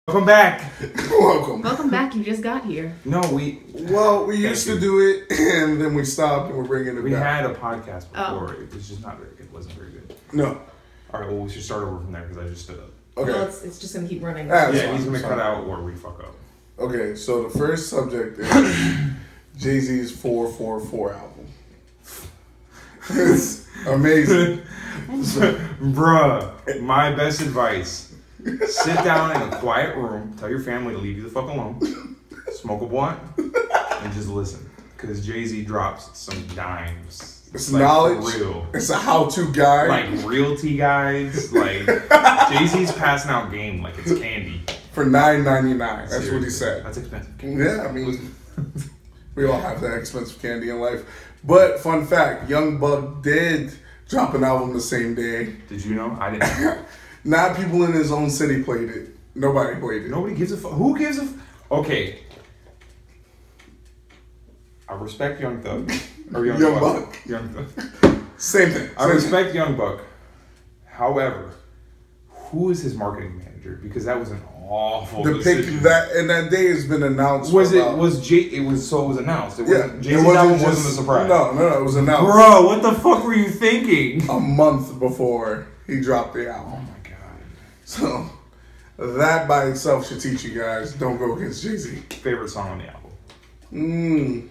Welcome back. Welcome back. You just got here. No, we used to do it, and then we stopped, and we're bringing it back. We had a podcast before. It was just not very good. It wasn't very good. No. All right, well, we should start over from there because I just stood up. Okay. Well, it's just going to keep running. Yeah, he's going to cut out or we fuck up. Okay, so the first subject is Jay-Z's 444 album. It's amazing. Bruh, my best advice. Sit down in a quiet room, tell your family to leave you the fuck alone, smoke a blunt, and just listen. Because Jay-Z drops some dimes. It's like knowledge. Real. It's a how-to guide. Like realty guides. Like Jay-Z's passing out game like it's candy. For $9.99. That's Seriously. what he said. That's expensive. Yeah, I mean, we all have that expensive candy in life. But fun fact, Young Buck did drop an album the same day. Did you know? I didn't know. Not people in his own city played it. Nobody played it. Nobody gives a fuck. Who gives a fuck? Okay. I respect Young Thug. Or Young Buck. Young Thug. Same thing. I respect Young Buck. However, who is his marketing manager? Because that was an awful decision. That day has been announced. It was announced. Jay-Z's album wasn't a surprise. No, it was announced. Bro, what the fuck were you thinking? A month before he dropped the album. Oh my god. So that by itself should teach you guys, don't go against Jay-Z. Favorite song on the album?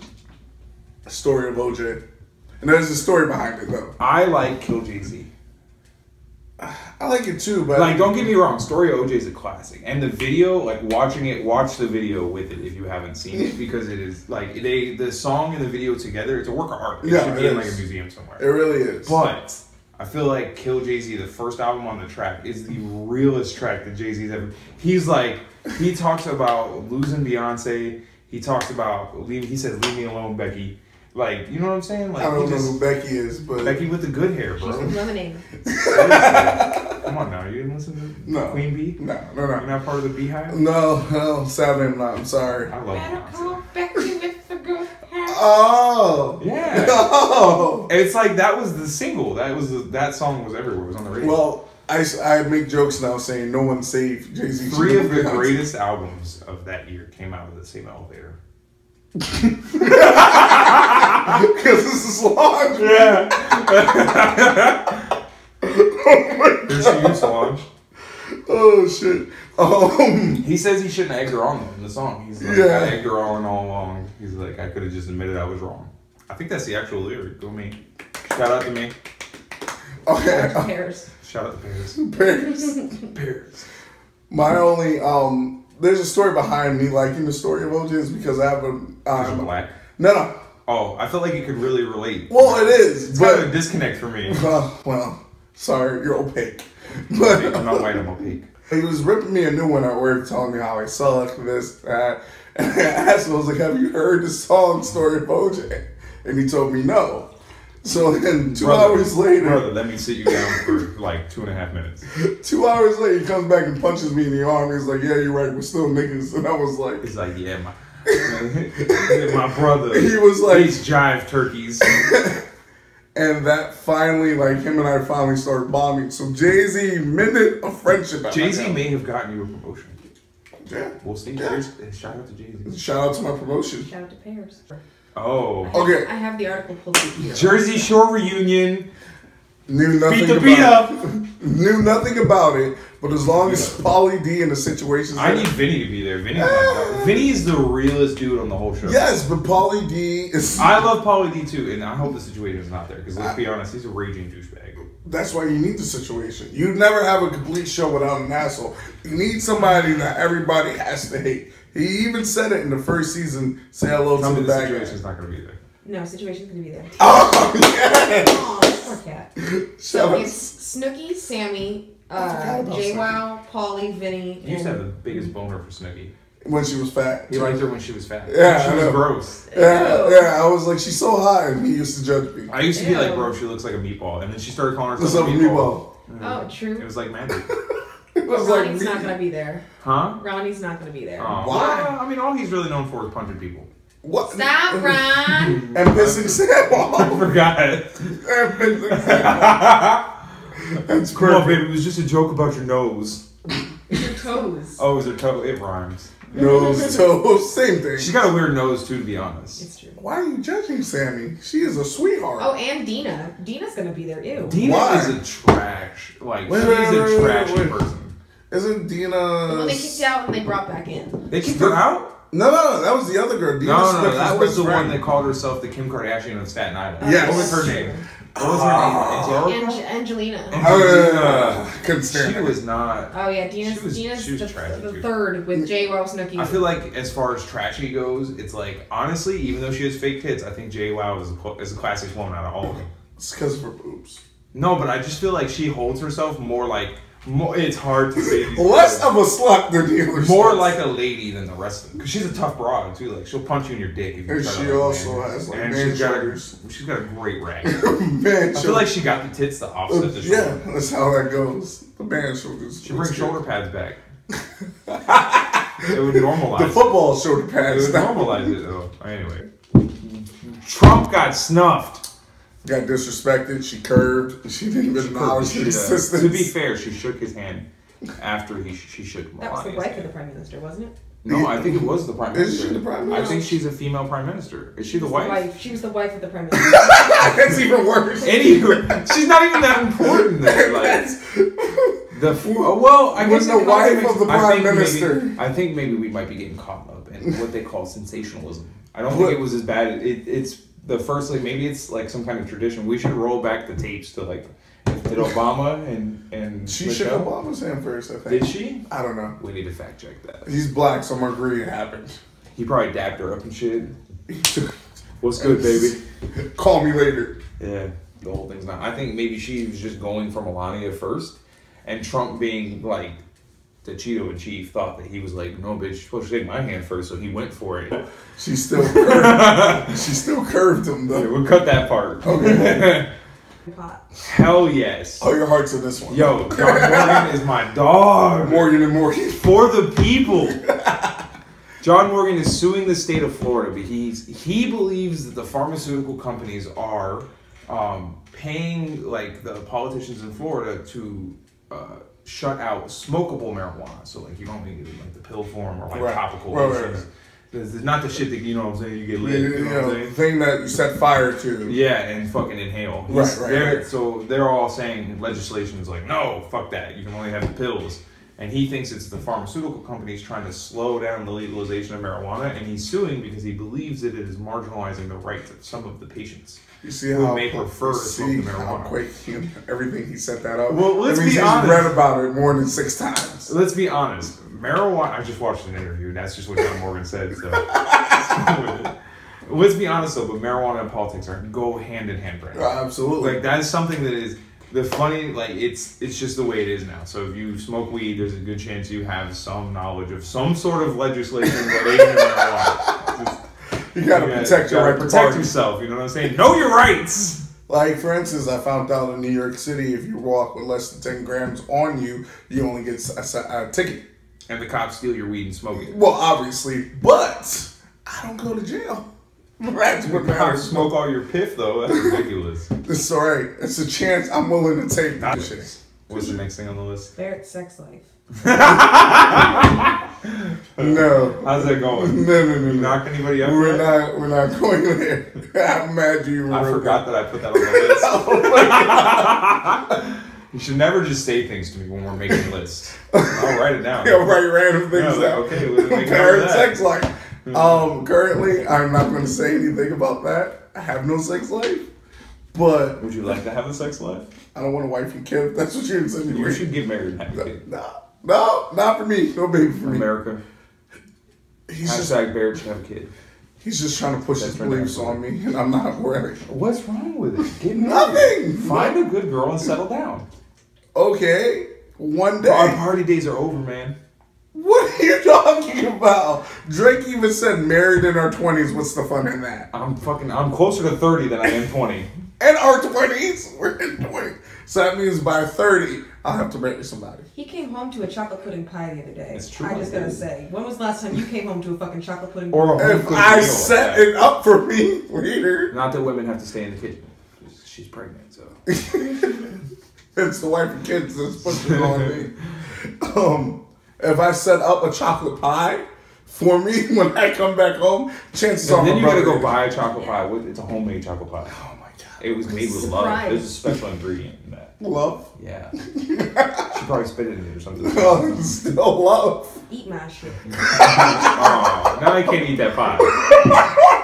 Story of OJ. And there's a story behind it though. I like Kill Jay-Z. I like it too, but like, don't get me wrong, Story of OJ is a classic, and the video, like watch the video with it if you haven't seen it, because it is like the song and the video together. It's a work of art. It should be in like a museum somewhere. It really is. But I feel like Kill Jay-Z, the first album on the track, is the realest track that Jay-Z's ever. He's like, he talks about losing Beyonce. He talks about he says, "Leave me alone, Becky." Like, you know what I'm saying? Like, I don't know who Becky is, but Becky with the good hair, bro. She's from Lemonade. Come on now, you didn't listen to Queen Bee? No. You're not part of the Beehive? No, sadly I'm not. I'm sorry. I love Beyonce. Becky with the good hair. Oh, yeah. Oh. It's like that was the single. That song was everywhere. It was on the radio. Well, I make jokes now saying no one saved Jay-Z. 3 of the greatest albums of that year came out of the same elevator. Because this is Solange. Yeah. Here's to you, Solange. Oh shit. He says he shouldn't have egged her on though in the song. He's like, I egged her on all along. He's like, I could have just admitted I was wrong. I think that's the actual lyric. Go me. Shout out to me. Okay. Pears. Shout out to Pears. My only there's a story behind me liking the story of OJ is because I have a black. No. Oh, I felt like it could really relate. Well, it is. It's kind of a disconnect for me. Well, sorry, you're opaque. But I'm not white, I'm opaque. He was ripping me a new one at work, telling me how I suck, this, that. And I asked him, I was like, have you heard the song Story of OJ? And he told me no. So then 2 hours later... Brother, let me sit you down for like 2.5 minutes. 2 hours later, he comes back and punches me in the arm. He's like, yeah, you're right, we're still niggas. And I was like... He's like, yeah, my brother. He was like... These jive turkeys. And that finally, like, him and I finally started bombing. So Jay-Z mended a friendship. Jay-Z may have gotten you a promotion. Yeah. We'll see. Yeah. Shout out to Jay-Z. Shout out to my promotion. Shout out to Pears. Oh. Okay. I have the article pulled up here. Jersey Shore reunion. Knew nothing about it. Knew nothing about it. But as long as Pauly D and the situations... I need Vinny to be there. Vinny is the realest dude on the whole show. Yes, but Pauly D is... I love Pauly D too, and I hope the situation is not there. Because let's be honest, he's a raging douchebag. That's why you need the situation. You never have a complete show without an asshole. You need somebody that everybody has to hate. He even said it in the first season, say hello to the bad guy. Situation's not going to be there. No, situation's going to be there. Oh, yeah! Oh, poor cat. So Shut it's Snooki, Sammy, JWoww, Pauly, Vinny. He used to have the biggest boner for Snooki. When she was fat. He liked her when she was fat. Yeah, she was gross. Yeah, I was like, she's so hot, and he used to judge me. I used to be like, bro, she looks like a meatball, and then she started calling herself a meatball. Oh, true. It was like magic. It was Ronnie's not going to be there. Huh? Ronnie's not going to be there. Why? Why? I mean, all he's really known for is punching people. What? Stop, Ron! And pissing Sam I off. forgot. And pissing Sam off. That's Come on, perfect. baby. It was just a joke about your nose. It's your toes. Oh, is her toe? It rhymes. Nose, toes, same thing. She's got a weird nose too, to be honest. It's true. Why are you judging Sammy? She is a sweetheart. Oh, and Dina. Dina's gonna be there. Ew. Dina Why? is a trash. Like Wait, she's wait, a trashy wait. person. Isn't Dina? Well, they kicked out and they brought back in. They kicked her out? No, that was the other girl. Dina No, Smith's that was best the friend. one that called herself the Kim Kardashian of Staten Island. Yes. What was her name? What was her name? Angelica? Angelina. Couldn't stand She her. was not. Oh yeah, She was Dina's trash, the too. third with J-Wow, Snooki. I feel like as far as trashy goes, it's like honestly, even though she has fake tits, I think JWoww is the classiest woman out of all of them. It's because of her boobs. No, but I just feel like she holds herself more like. It's hard to say. These Less words. of a slut than the other More sluts. like a lady than the rest of them. Because she's a tough broad too. Like she'll punch you in your dick if you And try to she like, also man. has, like, and man she's got shoulders. she's got a great rack. Man, I feel like she got the tits to offset the yeah, shoulder. that's how that goes. The man shoulders. She brings shoulder pads back. It would normalize. The football shoulder It pads. would normalize it though. Anyway, Trump got snuffed. Got disrespected. She curved. She didn't even acknowledge his existence. To be fair, she shook his hand after she shook That was the Melania's wife of hand. the prime minister, wasn't it? No, I think it was the prime Is minister. she the prime I minister? think she's a female prime minister. Is she the wife? She was the wife of the prime minister. That's even worse. Anywho, she's not even that important then. Like well, I Was guess the it kinda wife makes- of the I prime think maybe- minister. I think maybe we might be getting caught up in what they call sensationalism. I don't think it was as bad. It's the first like maybe it's like some kind of tradition. We should roll back the tapes to like did Obama and She shook Michelle? Obama's hand first, I think. Did she? I don't know. We need to fact check that. He's black, so I'm gonna agree it happened. He probably dapped her up and shit. What's good, baby? Call me later. Yeah, the whole thing's not. I think maybe she was just going for Melania first, and Trump being like the Cheeto in chief thought that he was like, no, bitch, you're supposed to shake my hand first, so he went for it. She still curved. She still curved him Yeah, though. we'll cut that part. Okay. Pot. Hell yes. Oh, your heart's in this one. Yo, John Morgan is my dog. Morgan and Morgan. For the people. John Morgan is suing the state of Florida, but he believes that the pharmaceutical companies are paying like the politicians in Florida to shut out smokable marijuana. So like you don't need like the pill form or like Right. topical Right, lotions. right. It's not the shit that you know what I'm saying. You get lit. You You know what I'm saying? thing that you set fire to. Yeah, and fucking inhale. Right, right. So they're all saying legislation is like, no, fuck that. You can only have the pills. And he thinks it's the pharmaceutical companies trying to slow down the legalization of marijuana, and he's suing because he believes that it is marginalizing the rights of some of the patients. You see Who how may prefer to smoke see the how marijuana. quick everything he set that up. Well, let's That means be he's honest. read about it more than 6 times. Let's be honest. Marijuana. I just watched an interview, and that's just what John Morgan said. So. Let's be honest though, but marijuana and politics go hand in hand, right? Absolutely. Like that's something that is the funny. Like it's just the way it is now. So if you smoke weed, there's a good chance you have some knowledge of some sort of legislation relating to marijuana. You gotta protect your right to protect party. yourself. You know what I'm saying? Know your rights. Like, for instance, I found out in New York City, if you walk with less than 10 grams on you, you only get a ticket. And the cops steal your weed and smoke it. Well, obviously, but I don't go to jail. That's what The cops matters. smoke all your piff though. That's ridiculous. It's alright. It's a chance I'm willing to take. Not This shit. What's the next thing on the list? Barrett's sex life. No. How's that going? No. You knock anybody up? We're yet? not going there. I'm mad you I remember. forgot that I put that on the list. You should never just say things to me when we're making lists. I'll write it down. Yeah, write random things Yeah, down. like, okay, we'll make Parent that. sex life. Currently, I'm not going to say anything about that. I have no sex life, but Would you like to have a sex life? I don't want a wife and kid. That's what you're You insinuating. should get married and have a kid. No, not for me. No baby for me. America. He's just Barrett should have a kid. he's just trying to push his That's right, beliefs on me, and I'm not worried. What's wrong with it? Get married. Nothing. Find a good girl and settle down. Okay, one Our day. party days are over, man. What are you talking about? Drake even said married in our 20s. What's the fun in that? I'm closer to 30 than I am 20. In our 20s, we're in 20. So that means by 30, I'll have to marry somebody. He came home to a chocolate pudding pie the other day. It's true, I just I gotta did. say, when was the last time you came home to a fucking chocolate pudding Or a pie? home If cooked I meal set like that. it up for me later, Not that women have to stay in the kitchen. She's pregnant, so. it's the wife and kids that's pushing it on me. if I set up a chocolate pie for me when I come back home, chances are then my you gotta brother go buy a chocolate pie. It's a homemade chocolate pie. Oh my god. It was made with love. Surprise. There's a special ingredient in that. Love? Yeah. She probably spit it in it or something. Oh, still love. Eat my shit. Oh, now I can't eat that pie.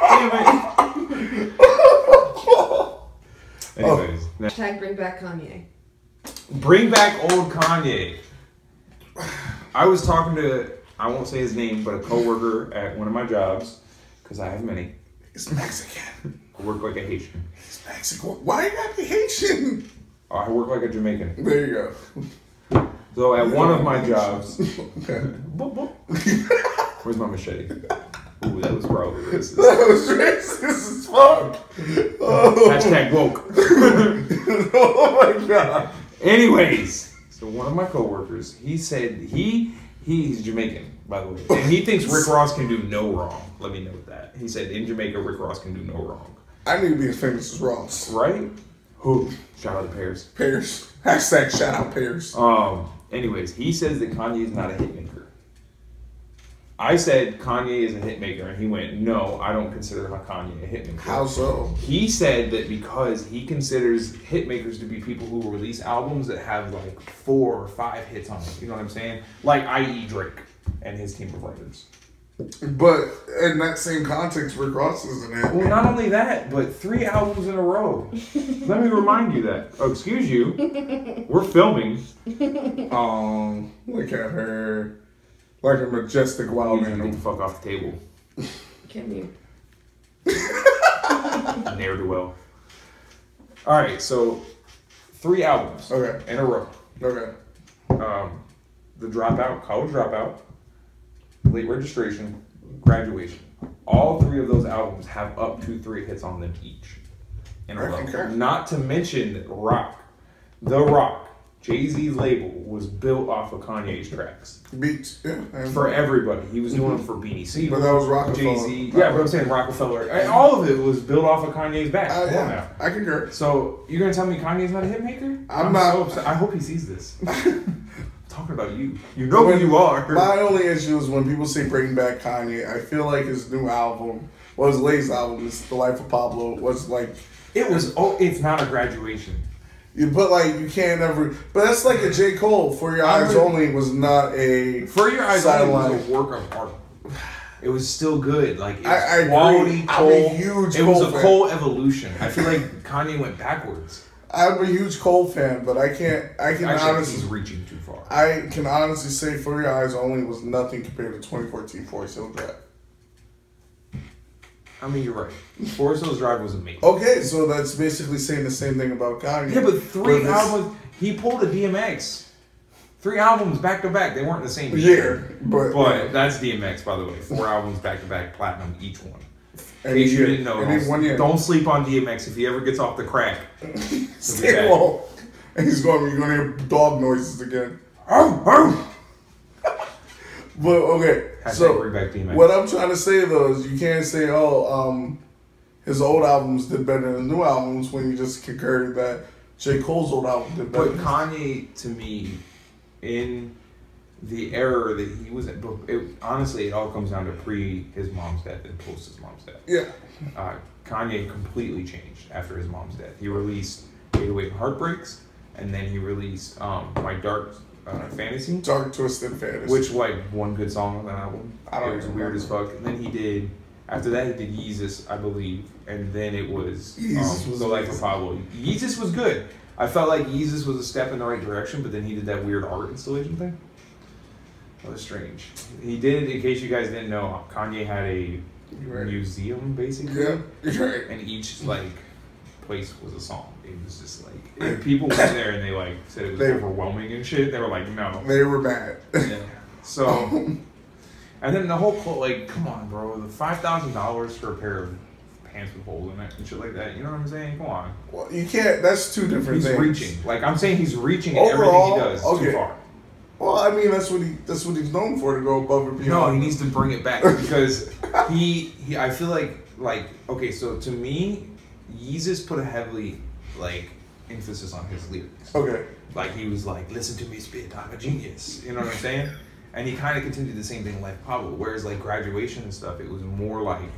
Damn it. Anyways, Hashtag bring back Kanye. bring back old Kanye. I was talking to, I won't say his name, but a coworker at one of my jobs, because I have many. He's Mexican. I work like a Haitian. He's Mexican. Why you gotta be Haitian? I work like a Jamaican. There you go. So at one of my jobs, Okay. where's my machete? Ooh, that was probably racist. That was racist as fuck. Oh. Hashtag woke. Oh my god. Anyways, so one of my coworkers, he said he's Jamaican, by the way, and he thinks Rick Ross can do no wrong. Let me note that. He said in Jamaica, Rick Ross can do no wrong. I need to be as famous as Ross. Right? Who? Shout out to Paris. Pears. Hashtag shout out Pears. Anyways, he says that Kanye is not a hitmaker. I said Kanye is a hitmaker, and he went, no, I don't consider Kanye a hitmaker. How so? He said that because he considers hitmakers to be people who release albums that have like 4 or 5 hits on it. You know what I'm saying? Like i.e. Drake and his team of writers. But in that same context, Rick Ross isn't it. Well, not only that, but 3 albums in a row. Let me remind you that. Oh, excuse you. We're filming. Look at her. Like a majestic wild You get the animal. fuck off the table. Can you? Ne'er do well. Alright, so 3 albums Okay. in a row. Okay. The Dropout, College Dropout, Late Registration, Graduation. All 3 of those albums have up to 3 hits on them each in a row. Okay. Not to mention Rock. The Rock, Jay-Z's label, was built off of Kanye's tracks. Beats. Yeah. For everybody. He was doing it for BDC. But that was Rockefeller. Jay-Z. Yeah, but I'm saying Rockefeller. And all of it was built off of Kanye's back. Come on Yeah, now. I concur. So, you're going to tell me Kanye's not a hit maker? I'm not. So upset. I hope he sees this. I'm talking about you. You know who you are. My only issue is when people say bring back Kanye, I feel like his new album, well, his latest album, is The Life of Pablo, was like... It's not a graduation. You put like, you can't ever... But that's like a J. Cole. For Your Eyes Only was not a... For Your Eyes Only sideline. was a work of art. It was still good. Like, it was I quality agree. Cole. I'm a huge It was Cole a fan. Cole evolution. I feel like Kanye went backwards. I'm a huge Cole fan, but I can Actually, honestly... he's reaching too far. I can honestly say For Your Eyes Only was nothing compared to 2014 Forest Hill Drive. I mean, you're right. Forest Hills Drive was amazing. Okay, so that's basically saying the same thing about Kanye. Yeah, but 3 this albums. He pulled a DMX. 3 albums back to back. They weren't the same year, but that's DMX, by the way. 4 albums back to back, platinum each one. In and case you year- didn't know, and in 1 year. don't sleep on DMX if he ever gets off the crack. Stay low. And you're gonna hear dog noises again. But okay, Hashtag bring back DMX. what I'm trying to say though is you can't say, his old albums did better than the new albums when you just concur that J. Cole's old album did better. But Kanye, to me, in the era that he was in, honestly, it all comes down to pre his mom's death and post his mom's death. Yeah. Kanye completely changed after his mom's death. He released 808 and Heartbreaks, and then he released My Dark Fantasy. Dark Twisted Fantasy. Which, like, one good song on that album. I don't It was weird as fuck. And then he did, after that, he did Yeezus, I believe. And then it was Yeezus was The Life of amazing. Pablo. Yeezus was good. I felt like Yeezus was a step in the right direction, but then he did that weird art installation thing. That was strange. He did, in case you guys didn't know, Kanye had a Right. museum, basically. Yeah, you're right. And each, like, place was a song. It was just like, and people went there and they, like, said it was overwhelming and shit. They were like, no. They were mad. Yeah. So, and then the whole quote, like, come on, bro, the $5,000 for a pair of pants with holes in it and shit like that. You know what I'm saying? Come on. Well, you can't. That's two different He's things. reaching. Like, I'm saying he's reaching in Overall, everything he does okay. too far. Well, I mean, that's what he's known for, to go above and No, beyond. he needs to bring it back because he I feel like, okay, so to me, Yeezus put a heavily, like, emphasis on his lyrics. Okay. Like, he was like, listen to me spit, I'm a genius. You know what I'm saying? And he kind of continued the same thing in Life of Pablo. Whereas like Graduation and stuff, it was more like,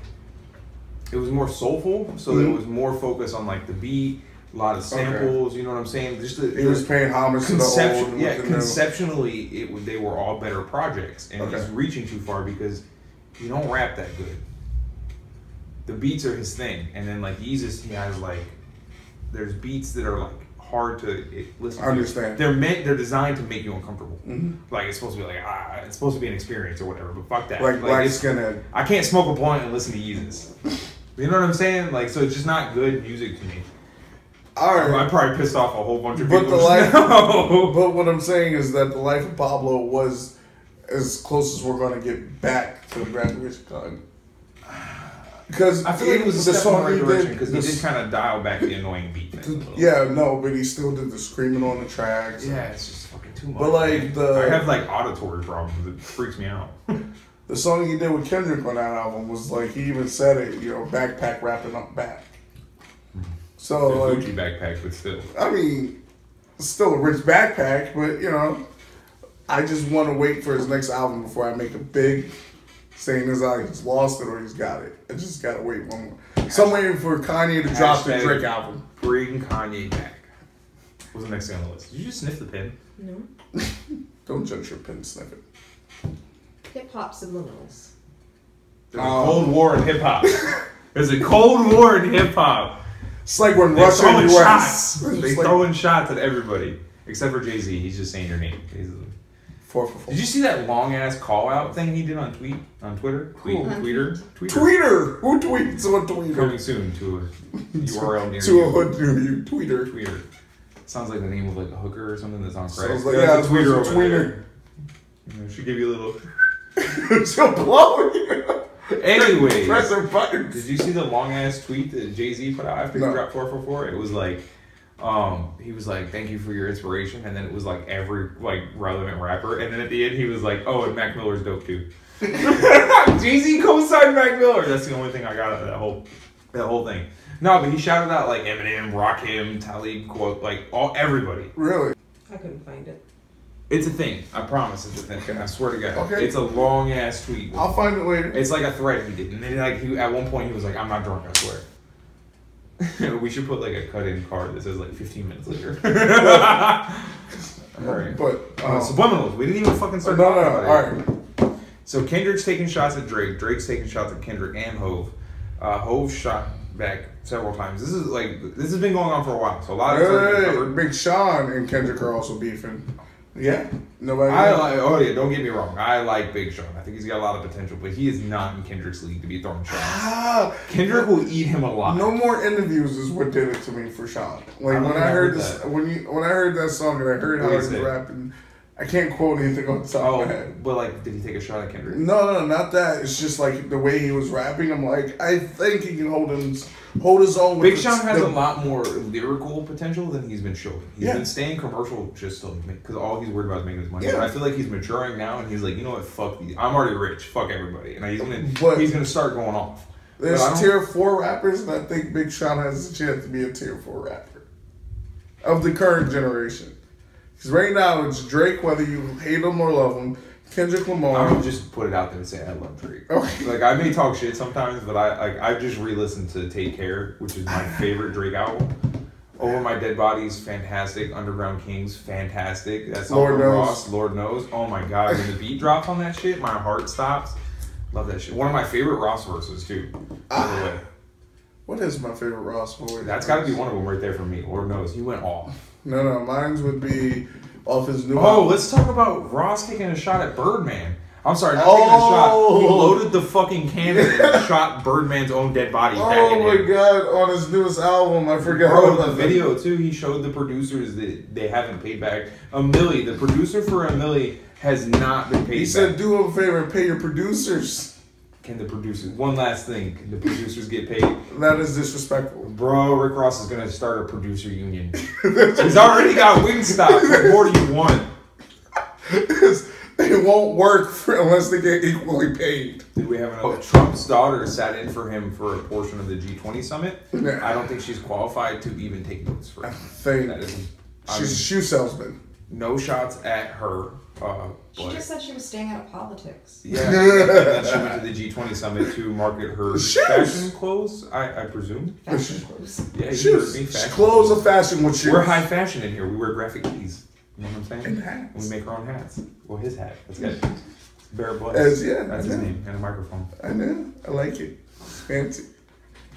it was more soulful. So there was more focus on like the beat, a lot of samples. You know what I'm saying? Just he was paying homage to the old. Yeah, conceptually, they were all better projects, and he's reaching too far because he don't rap that good. The beats are his thing, and then like Yeezus, he has like, there's beats that are like hard to listen to. I understand. They're designed to make you uncomfortable. Like it's supposed to be like it's supposed to be an experience or whatever. But fuck that. Like Black Skinhead. I can't smoke a blunt and listen to Yeezus. You know what I'm saying? Like, so it's just not good music to me. All right. I probably pissed off a whole bunch of people. But what I'm saying is that the Life of Pablo was as close as we're going to get back to the Graduation Con. Because I feel like it was a step in the right direction because he did kind of dial back the annoying beat thing. Yeah, no, but he still did the screaming on the tracks. Yeah, it's just fucking too much. But like I have like auditory problems. It freaks me out. The song he did with Kendrick on that album was like, he even said it, backpack rapping up back. So like Gucci backpack, but still. I mean, it's still a rich backpack, but I just want to wait for his next album before I make a big saying this out. He's lost it or he's got it. I just gotta wait one more. So I'm waiting for Kanye to drop the Drake album. Bring Kanye back. What's the next thing on the list? Did you just sniff the pen? No. Don't judge your pen sniff it. Hip hop subliminals. There's a cold war in hip hop. There's a cold war in hip hop. It's like when Russia and the US. They're throwing shots at everybody. Except for Jay-Z. He's just saying your name. 4 for 4. Did you see that long ass call out thing he did on Twitter? Tweeter? Tweeter. Who tweets on Twitter? Coming soon to a URL near to you. a hood near you. Tweeter. Sounds like the name of like a hooker or something that's on credit. Sounds like it's Tweeter over Tweener. there. Should give you a little. She'll blow you. Anyways, pressing buttons. Did you see the long ass tweet that Jay-Z put out after he dropped 444? It was like, he was like, "Thank you for your inspiration," and then it was like every like relevant rapper, and then at the end he was like, "Oh, and Mac Miller's dope too." Jay-Z co-signed Mac Miller. That's the only thing I got out of that whole thing. No, but he shouted out like Eminem, Rakim, Talib, quote, like everybody. Really? I couldn't find it. It's a thing. I promise it's a thing. I swear to God. Okay. It's a long ass tweet. I'll find it later. It's like a thread he did, and then like at one point he was like, "I'm not drunk, I swear." We should put like a cut-in card that says like 15 minutes later. All right. But subliminals. We didn't even fucking start. No. Talking about All it. right. So Kendrick's taking shots at Drake. Drake's taking shots at Kendrick and Hove. Hove shot back several times. This has been going on for a while. So a lot of Big Sean and Kendrick are also beefing. Yeah, nobody. Don't get me wrong. I like Big Sean. I think he's got a lot of potential, but he is not in Kendrick's league to be throwing shots. Kendrick will eat him alive. No more interviews is what did it to me for Sean. Like when I heard this, when I heard that song and I heard how he was rapping, I can't quote anything on the top of my head. But like, did he take a shot at Kendrick? No, not that. It's just like the way he was rapping. I'm like, I think he can hold his own. Big Sean has a lot more lyrical potential than he's been showing. He's been staying commercial just to make, because all he's worried about is making his money. Yeah. But I feel like he's maturing now, and he's like, you know what, fuck these. I'm already rich. Fuck everybody, and he's gonna start going off. There's tier 4 rappers, and I think Big Sean has a chance to be a tier 4 rapper of the current generation. Because right now it's Drake, whether you hate him or love him. Kendrick Lamar. I'm gonna just put it out there and say I love Drake. Okay. Like I may talk shit sometimes, but I just re-listened to Take Care, which is my favorite Drake album. Over My Dead Bodies, fantastic. Underground Kings, fantastic. That song from Ross, Lord Knows. Oh my god, when the beat drops on that shit, my heart stops. Love that shit. One of my favorite Ross verses too. By the way. What is my favorite Ross voice? That's got to be one of them right there for me. Lord knows, he went off. No, mine would be off his new. Oh, let's talk about Ross taking a shot at Birdman. I'm sorry, not taking a shot. He loaded the fucking cannon and shot Birdman's own dead body back at him. Oh my god, on his newest album, I forgot. Bro, the video too, he showed the producers that they haven't paid back. The producer for Millie, has not been paid back. He said, do him a favor and pay your producers. Can the producers, one last thing, can the producers get paid? That is disrespectful. Bro, Rick Ross is going to start a producer union. He's already got Wingstop. What more do you want? It won't work unless they get equally paid. Did we have another? Trump's daughter sat in for him for a portion of the G20 summit. Yeah. I don't think she's qualified to even take notes for him. She's a shoe salesman. No shots at her. She just said she was staying out of politics. Yeah, and then she went to the G20 summit to market her Shoes. fashion clothes, I presume. Fashion clothes. Yeah, you heard Shoes. me, fashion Clothes of fashion with shoes. We're high fashion in here. We wear graphic tees. You know what I'm saying? And hats. And we make our own hats. Well, his hat. That's good. Bear Blood. Yeah, That's his yeah. name. And a microphone. I know. I like it. Fancy.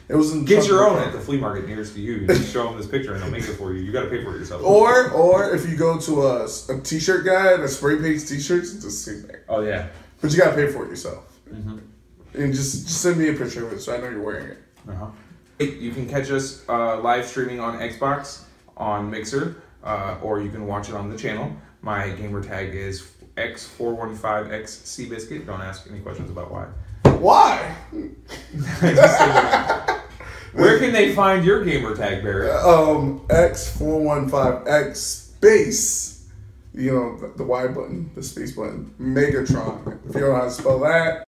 It was in Get Trump your own Report. at the flea market nearest to you. You just show them this picture and they'll make it for you. You got to pay for it yourself. Or if you go to a t-shirt guy that spray paints t-shirts, it's the same thing. Oh, yeah. But you gotta pay for it yourself. Mm-hmm. And just send me a picture of it so I know you're wearing it. Uh-huh. You can catch us live streaming on Xbox, on Mixer, or you can watch it on the channel. My gamer tag is X415XCBiscuit. Don't ask any questions about why. Why? Where can they find your gamer tag, Barrett? X415X space. You know, the Y button, the space button. Megatron. If you don't know how to spell that,